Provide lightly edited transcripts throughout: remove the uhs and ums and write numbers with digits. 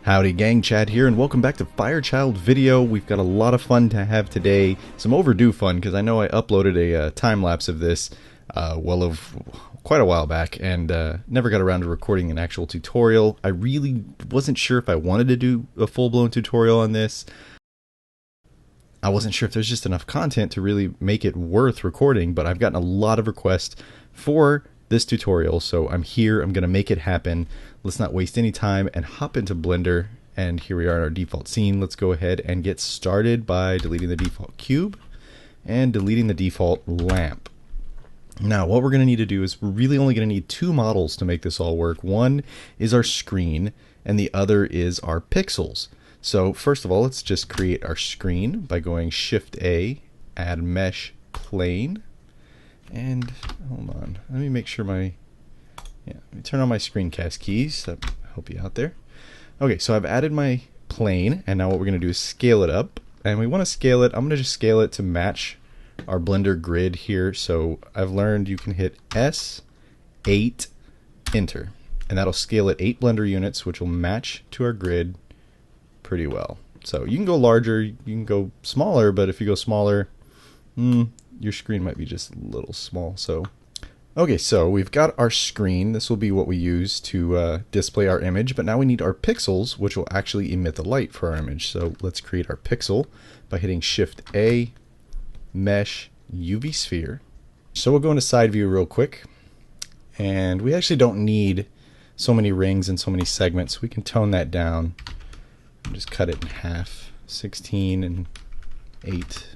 Howdy gang, Chad here, and welcome back to Firechild Video. We've got a lot of fun to have today. Some overdue fun, because I know I uploaded a time-lapse of this quite a while back, and never got around to recording an actual tutorial. I really wasn't sure if I wanted to do a full-blown tutorial on this. I wasn't sure if there's just enough content to really make it worth recording, but I've gotten a lot of requests for this tutorial, so I'm here. I'm going to make it happen. Let's not waste any time and hop into Blender, and here we are in our default scene. Let's go ahead and get started by deleting the default cube and deleting the default lamp. Now what we're going to need to do is we're really only going to need two models to make this all work. One is our screen and the other is our pixels. So first of all, let's just create our screen by going Shift A, add mesh plane, and hold on, let me make sure let me turn on my screencast keys. That help you out there. Okay, so I've added my plane, and now what we're going to do is scale it up, and we want to scale it. I'm going to just scale it to match our Blender grid here. So I've learned you can hit S8 enter, and that'll scale it 8 Blender units, which will match to our grid pretty well. So you can go larger, you can go smaller, but if you go smaller, your screen might be just a little small. So okay, so we've got our screen. This will be what we use to display our image, but now we need our pixels, which will actually emit the light for our image. So let's create our pixel by hitting Shift A, mesh, UV sphere. So we'll go into side view real quick, and we actually don't need so many rings and so many segments. We can tone that down and just cut it in half, 16 and 8.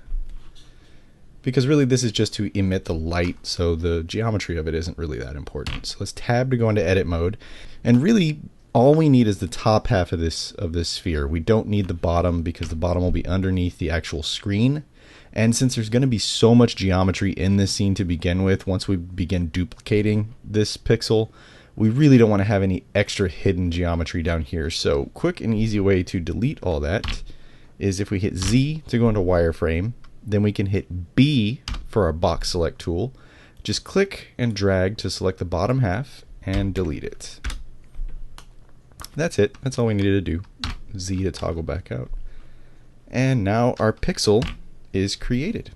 Because really this is just to emit the light, so the geometry of it isn't really that important. So let's tab to go into edit mode, and really all we need is the top half of this sphere. We don't need the bottom, because the bottom will be underneath the actual screen. And since there's going to be so much geometry in this scene to begin with, once we begin duplicating this pixel, we really don't want to have any extra hidden geometry down here. So quick and easy way to delete all that is if we hit Z to go into wireframe, then we can hit B for our box select tool. Just click and drag to select the bottom half and delete it. That's it. That's all we needed to do. Z to toggle back out. And now our pixel is created.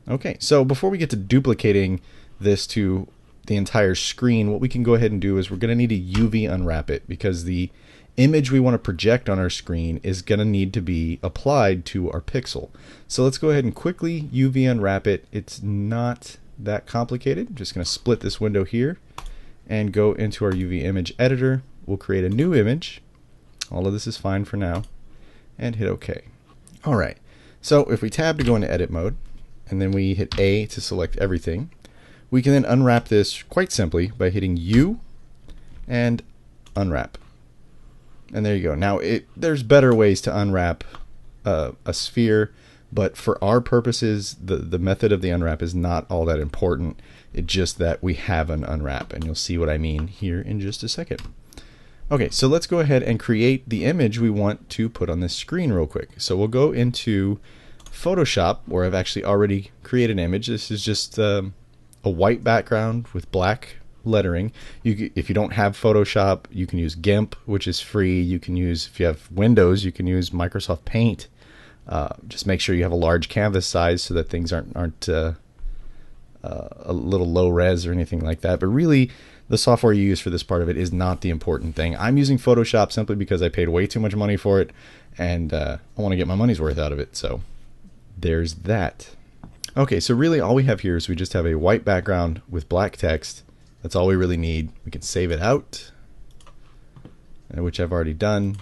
Okay, so before we get to duplicating this to the entire screen, what we can go ahead and do is we're going to need to UV unwrap it, because the image we want to project on our screen is going to need to be applied to our pixel. So let's go ahead and quickly UV unwrap it. It's not that complicated. I'm just going to split this window here and go into our UV image editor. We'll create a new image. All of this is fine for now, and hit OK. Alright, so if we tab to go into edit mode, and then we hit A to select everything, we can then unwrap this quite simply by hitting U and unwrap. And there you go. Now there's better ways to unwrap a sphere, but for our purposes, the method of the unwrap is not all that important. It's just that we have an unwrap, and you'll see what I mean here in just a second. Okay, so let's go ahead and create the image we want to put on this screen real quick. So we'll go into Photoshop, where I've actually already created an image. This is just a white background with black lettering. If you don't have Photoshop, you can use GIMP, which is free. You can use, if you have Windows, you can use Microsoft Paint. Just make sure you have a large canvas size so that things aren't a little low res or anything like that. But really, the software you use for this part of it is not the important thing. I'm using Photoshop simply because I paid way too much money for it, and I want to get my money's worth out of it. So there's that. Okay, so really all we have here is we just have a white background with black text. That's all we really need. We can save it out, which I've already done,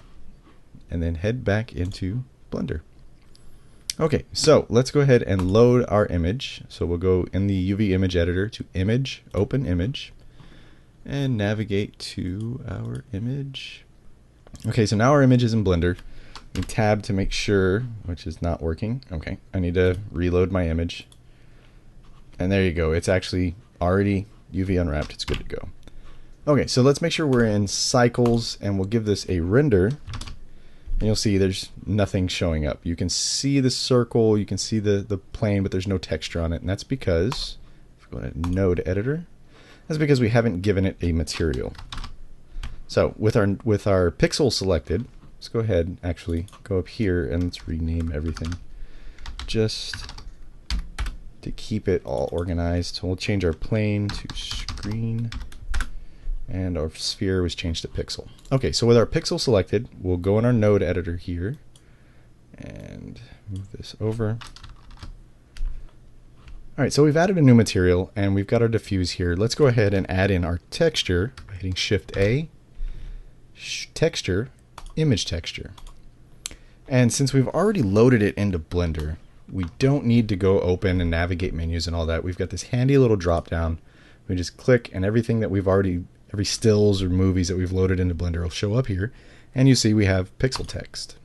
and then head back into Blender. Okay, so let's go ahead and load our image. So we'll go in the UV image editor to Image, Open Image, and navigate to our image. Okay, so now our image is in Blender. We tab to make sure, which is not working. Okay, I need to reload my image. And there you go. It's actually already UV unwrapped. It's good to go. Okay, so let's make sure we're in cycles, and we'll give this a render. And you'll see there's nothing showing up. You can see the circle, you can see the plane, but there's no texture on it. And that's because, if we go to Node Editor, that's because we haven't given it a material. So with our pixel selected, let's go ahead, actually go up here and let's rename everything just to keep it all organized. So we'll change our plane to screen, and our sphere was changed to pixel. Okay, so with our pixel selected, we'll go in our node editor here and move this over. Alright, so we've added a new material and we've got our diffuse here. Let's go ahead and add in our texture by hitting Shift A, texture, image texture. And since we've already loaded it into Blender, we don't need to go open and navigate menus and all that. We've got this handy little drop down. We just click and everything that we've already, every stills or movies that we've loaded into Blender will show up here. And you see we have pixel text.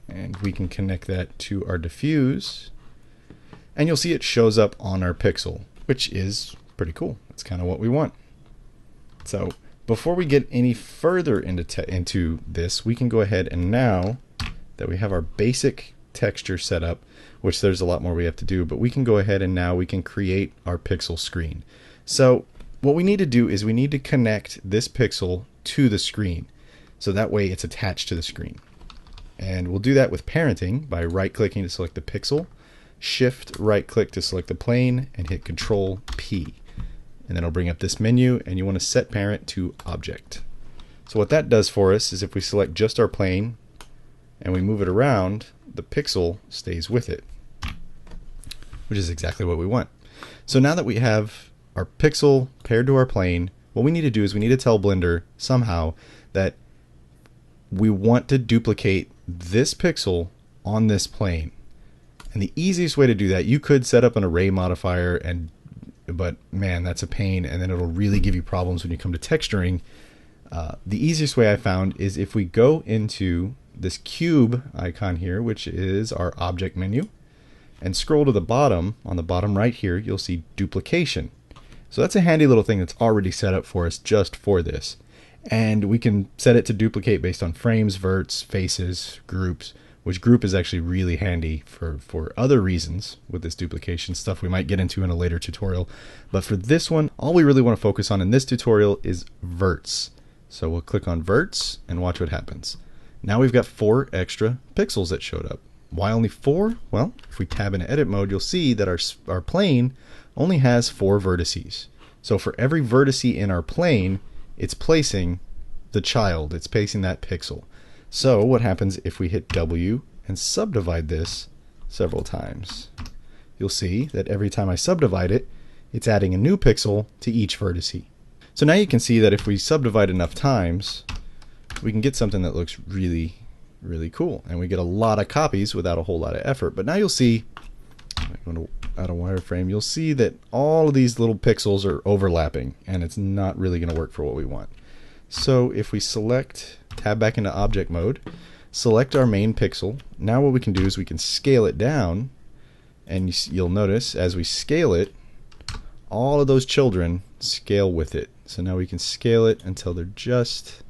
And we can connect that to our diffuse. And you'll see it shows up on our pixel, which is pretty cool. That's kind of what we want. So before we get any further into this, we can go ahead and now that we have our basic texture set up, which there's a lot more we have to do, but we can go ahead and now we can create our pixel screen. So what we need to do is we need to connect this pixel to the screen. So that way it's attached to the screen. And we'll do that with parenting by right-clicking to select the pixel, Shift right-click to select the plane, and hit Control P. And then it'll bring up this menu, and you want to set parent to object. So what that does for us is if we select just our plane and we move it around, the pixel stays with it, which is exactly what we want. So now that we have our pixel paired to our plane, what we need to do is we need to tell Blender somehow that we want to duplicate this pixel on this plane. And the easiest way to do that, you could set up an array modifier, but man, that's a pain, and then it'll really give you problems when you come to texturing. The easiest way I found is if we go into this cube icon here, which is our object menu, and scroll to the bottom, on the bottom right here, you'll see duplication. So that's a handy little thing that's already set up for us just for this. And we can set it to duplicate based on frames, verts, faces, groups, which group is actually really handy for other reasons with this duplication stuff we might get into in a later tutorial. But for this one, all we really want to focus on in this tutorial is verts. So we'll click on verts and watch what happens. Now we've got 4 extra pixels that showed up. Why only 4? Well, if we tab into edit mode, you'll see that our plane only has 4 vertices. So for every vertice in our plane, it's placing the child, it's placing that pixel. So what happens if we hit W and subdivide this several times? You'll see that every time I subdivide it, it's adding a new pixel to each vertice. So now you can see that if we subdivide enough times, we can get something that looks really, really cool. And we get a lot of copies without a whole lot of effort. But now you'll see, I'm going to add a wireframe, you'll see that all of these little pixels are overlapping, and it's not really going to work for what we want. So if we select, tab back into object mode, select our main pixel, now what we can do is we can scale it down, and you'll notice as we scale it, all of those children scale with it. So now we can scale it until they're just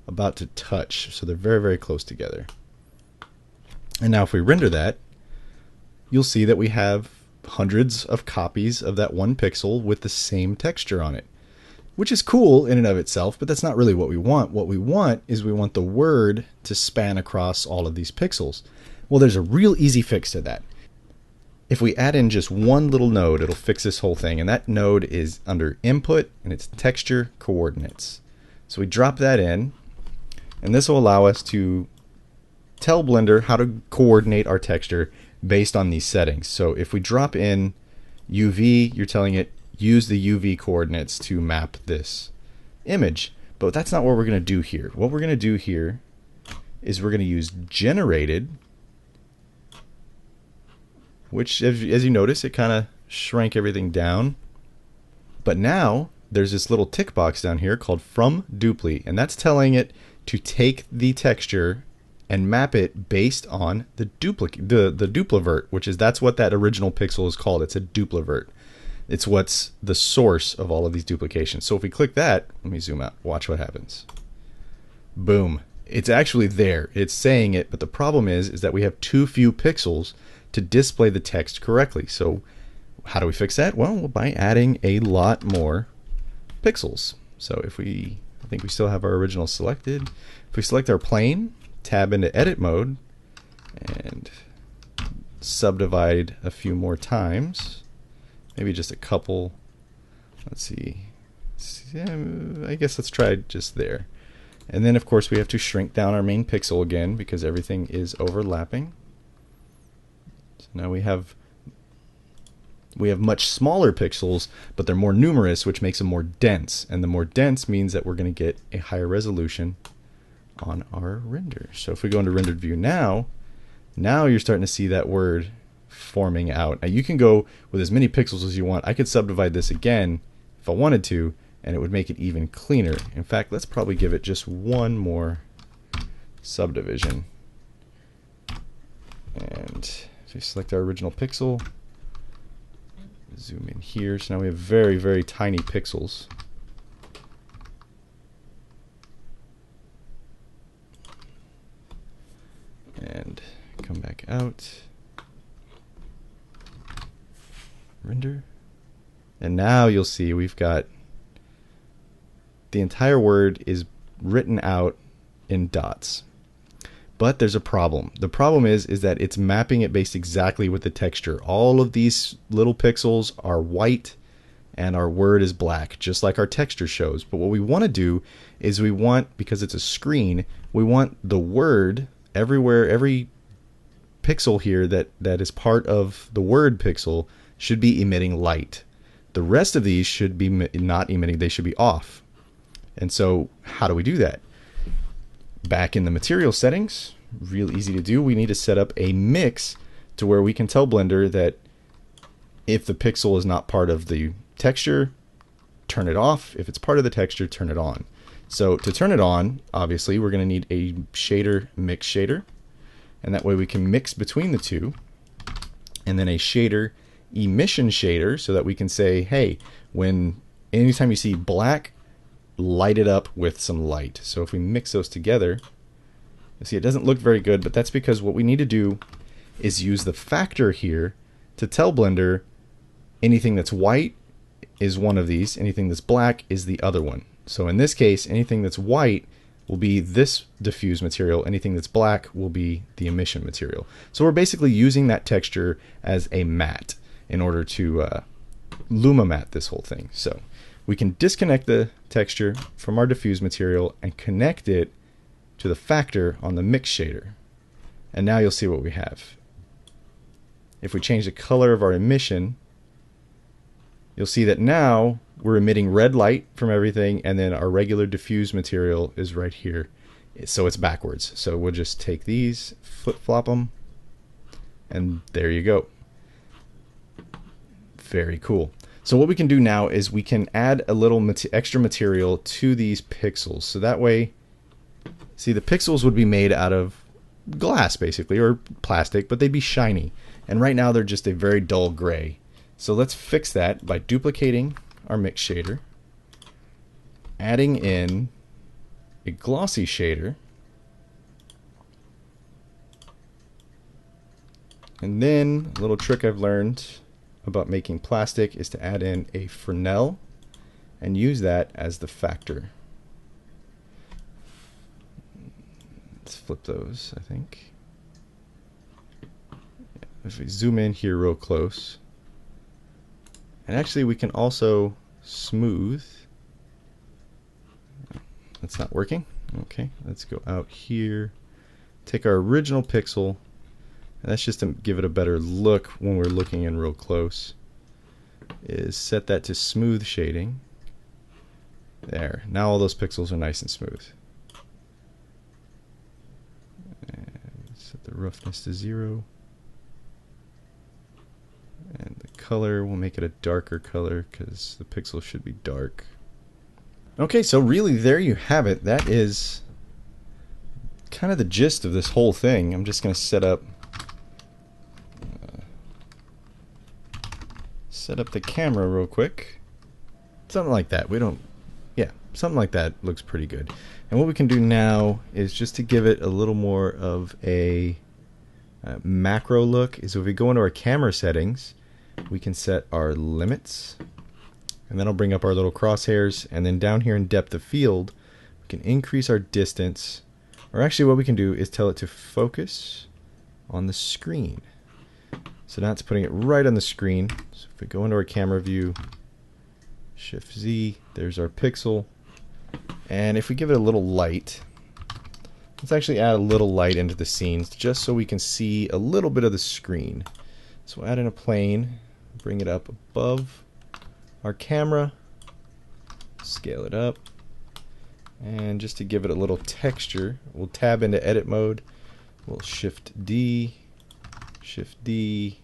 about to touch, so they're very, very close together. And now if we render that, you'll see that we have hundreds of copies of that one pixel with the same texture on it, which is cool in and of itself, but that's not really what we want. What we want is we want the word to span across all of these pixels. Well, there's a real easy fix to that. If we add in just one little node, it'll fix this whole thing, and that node is under input and it's texture coordinates. So we drop that in, and this will allow us to tell Blender how to coordinate our texture based on these settings. So if we drop in UV, you're telling it use the UV coordinates to map this image. But that's not what we're going to do here. What we're going to do here is we're going to use generated, which as you notice, it kind of shrank everything down. But now there's this little tick box down here called from dupli, and that's telling it to take the texture and map it based on the duplavert, which is that's what that original pixel is called. It's a duplavert. It's what's the source of all of these duplications. So if we click that, let me zoom out, watch what happens. Boom. It's actually there. It's saying it, but the problem is that we have too few pixels to display the text correctly. So how do we fix that? Well, by adding a lot more pixels. So if we I think we still have our original selected. If we select our plane, tab into edit mode, and subdivide a few more times, maybe just a couple. Let's see. I guess let's try just there. And then of course we have to shrink down our main pixel again because everything is overlapping. So now we have much smaller pixels, but they're more numerous, which makes them more dense. And the more dense means that we're going to get a higher resolution on our render. So if we go into rendered view now you're starting to see that word forming out. Now you can go with as many pixels as you want. I could subdivide this again if I wanted to, and it would make it even cleaner. In fact, let's probably give it just one more subdivision. And if we select our original pixel, zoom in here, so now we have very, very tiny pixels. And come back out, render, and now you'll see we've got the entire word is written out in dots. But there's a problem. The problem is that it's mapping it based exactly with the texture. All of these little pixels are white and our word is black, just like our texture shows. But what we want to do is because it's a screen, we want the word everywhere, every pixel here that is part of the word pixel should be emitting light. The rest of these should be not emitting, they should be off. And so how do we do that? Back in the material settings, real easy to do, we need to set up a mix to where we can tell Blender that if the pixel is not part of the texture, turn it off. If it's part of the texture, turn it on. So to turn it on, obviously we're going to need a shader mix shader, and that way we can mix between the two, and then a shader emission shader so that we can say, hey, anytime you see black, light it up with some light. So if we mix those together, you see it doesn't look very good, but that's because what we need to do is use the factor here to tell Blender anything that's white is one of these, anything that's black is the other one. So in this case, anything that's white will be this diffuse material, anything that's black will be the emission material. So we're basically using that texture as a matte in order to luma matte this whole thing. So we can disconnect the texture from our diffuse material and connect it to the factor on the mix shader. And now you'll see what we have. If we change the color of our emission, you'll see that now we're emitting red light from everything, and then our regular diffuse material is right here. So it's backwards. So we'll just take these, flip-flop them, and there you go. Very cool. So what we can do now is we can add a little extra material to these pixels. So that way, see, the pixels would be made out of glass basically, or plastic, but they'd be shiny. And right now they're just a very dull gray. So let's fix that by duplicating our mix shader, adding in a glossy shader, and then a little trick I've learned about making plastic is to add in a Fresnel and use that as the factor. Let's flip those, I think. If we zoom in here real close, and actually we can also smooth. That's not working. Okay, let's go out here, take our original pixel, and that's just to give it a better look when we're looking in real close, is set that to smooth shading. There, now all those pixels are nice and smooth. And set the roughness to 0. And the color, we'll make it a darker color because the pixel should be dark. Okay, so really there you have it. That is kind of the gist of this whole thing. I'm just going to set up the camera real quick. Something like that. Something like that looks pretty good. And what we can do now is just to give it a little more of a macro look is if we go into our camera settings, we can set our limits, and then I'll bring up our little crosshairs, and then down here in depth of field We can increase our distance, or actually what we can do is tell it to focus on the screen. So now it's putting it right on the screen. So if we go into our camera view, Shift Z, there's our pixel. And if we give it a little light, let's actually add a little light into the scenes just so we can see a little bit of the screen. So we'll add in a plane, bring it up above our camera, scale it up, and just to give it a little texture, we'll tab into edit mode. We'll Shift D, Shift D,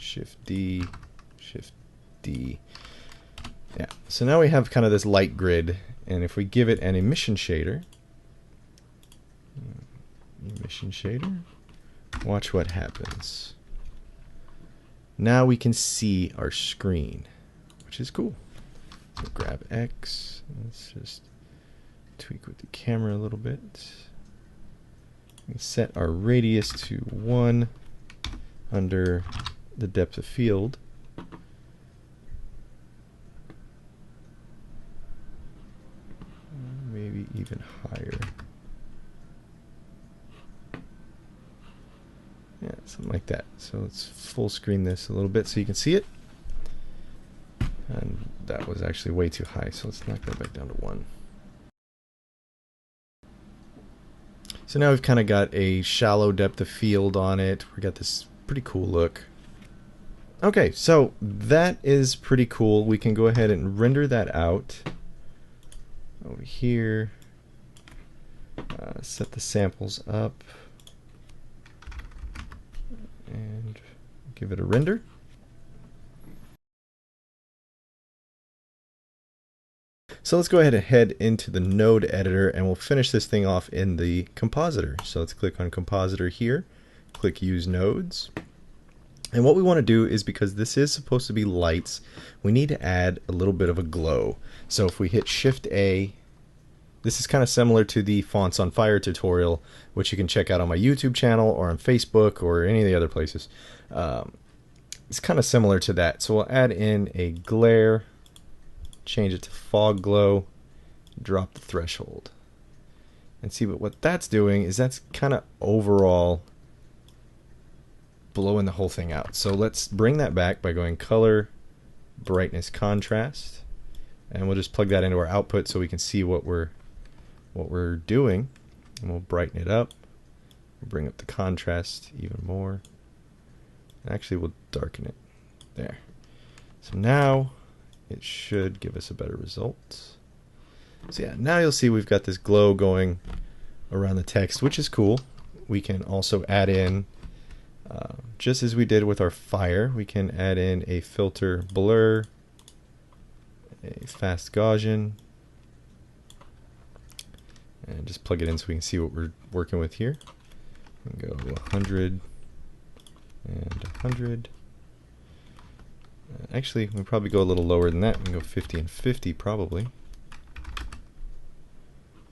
Shift D, Shift D. Yeah, so now we have kind of this light grid, and if we give it an emission shader, watch what happens. Now we can see our screen, which is cool. So grab X, let's just tweak with the camera a little bit. We set our radius to 1 under the depth of field. Maybe even higher. Yeah, something like that. So let's full screen this a little bit so you can see it. And that was actually way too high, so let's knock that back down to 1. So now we've kind of got a shallow depth of field on it. We got this pretty cool look. Okay, so that is pretty cool. We can go ahead and render that out over here. Set the samples up and give it a render. So let's go ahead and head into the node editor, and we'll finish this thing off in the compositor. So let's click on compositor here, click use nodes. And what we want to do is, because this is supposed to be lights, we need to add a little bit of a glow. So if we hit Shift A, this is kind of similar to the Fonts on Fire tutorial, which you can check out on my YouTube channel or on Facebook or any of the other places. It's kind of similar to that. So we'll add in a glare, change it to fog glow, drop the threshold. And see what that's doing is that's kind of overall blowing the whole thing out. So let's bring that back by going color, brightness, contrast, and we'll just plug that into our output so we can see what we're doing. And we'll brighten it up, bring up the contrast even more. Actually, we'll darken it there. So now it should give us a better result. So yeah, now you'll see we've got this glow going around the text, which is cool. We can also add in, just as we did with our fire, we can add in a filter blur, a fast Gaussian, and just plug it in so we can see what we're working with here. We can go 100 and 100. Actually, we'll probably go a little lower than that. We can go 50 and 50 probably.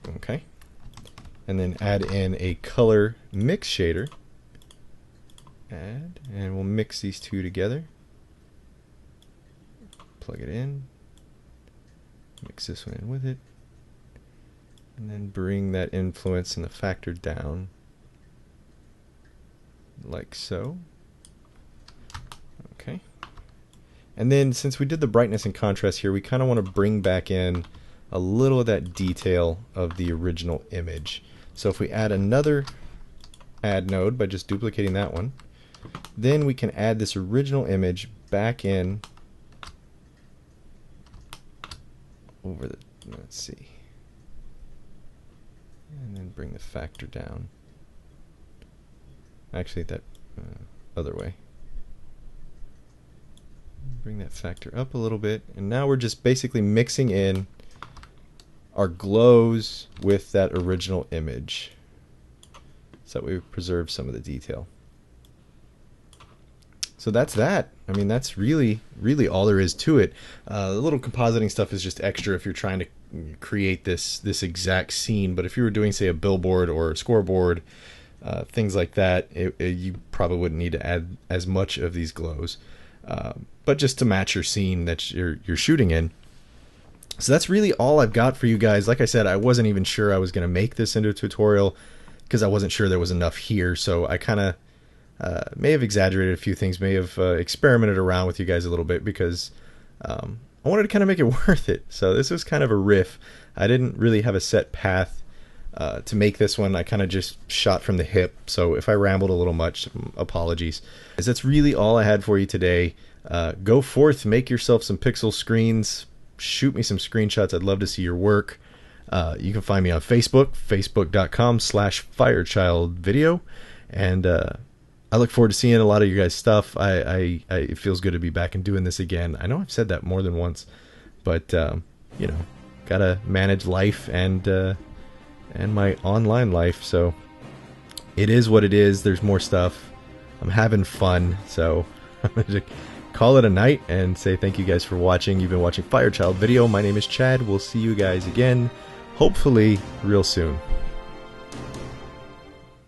Okay. And then add in a color mix shader. Add, and we'll mix these two together. Plug it in. Mix this one in with it. And then bring that influence and the factor down. Like so. Okay. And then since we did the brightness and contrast here, we kind of want to bring back in a little of that detail of the original image. So if we add another add node by just duplicating that one, then we can add this original image back in over the, let's see, and then bring the factor down. Actually, that other way. Bring that factor up a little bit, and now we're just basically mixing in our glows with that original image so that we preserve some of the detail. So that's that. I mean, that's really all there is to it. The little compositing stuff is just extra if you're trying to create this exact scene, but if you were doing, say, a billboard or a scoreboard, things like that, you probably wouldn't need to add as much of these glows. But just to match your scene that you're shooting in, So that's really all I've got for you guys. Like I said, I wasn't even sure I was going to make this into a tutorial because I wasn't sure there was enough here. So I kind of may have exaggerated a few things, may have experimented around with you guys a little bit because I wanted to kind of make it worth it. So this was kind of a riff. I didn't really have a set path to make this one. I kind of just shot from the hip. So if I rambled a little much, apologies. That's really all I had for you today. Go forth, make yourself some pixel screens, shoot me some screenshots. I'd love to see your work. You can find me on Facebook, facebook.com/firechildvideo. And I look forward to seeing a lot of your guys' stuff. It feels good to be back and doing this again. I know I've said that more than once, but you know, gotta manage life and my online life. So it is what it is. There's more stuff. I'm having fun. So I'm gonna call it a night and say thank you guys for watching. You've been watching Firechild Video. My name is Chad. We'll see you guys again, hopefully real soon.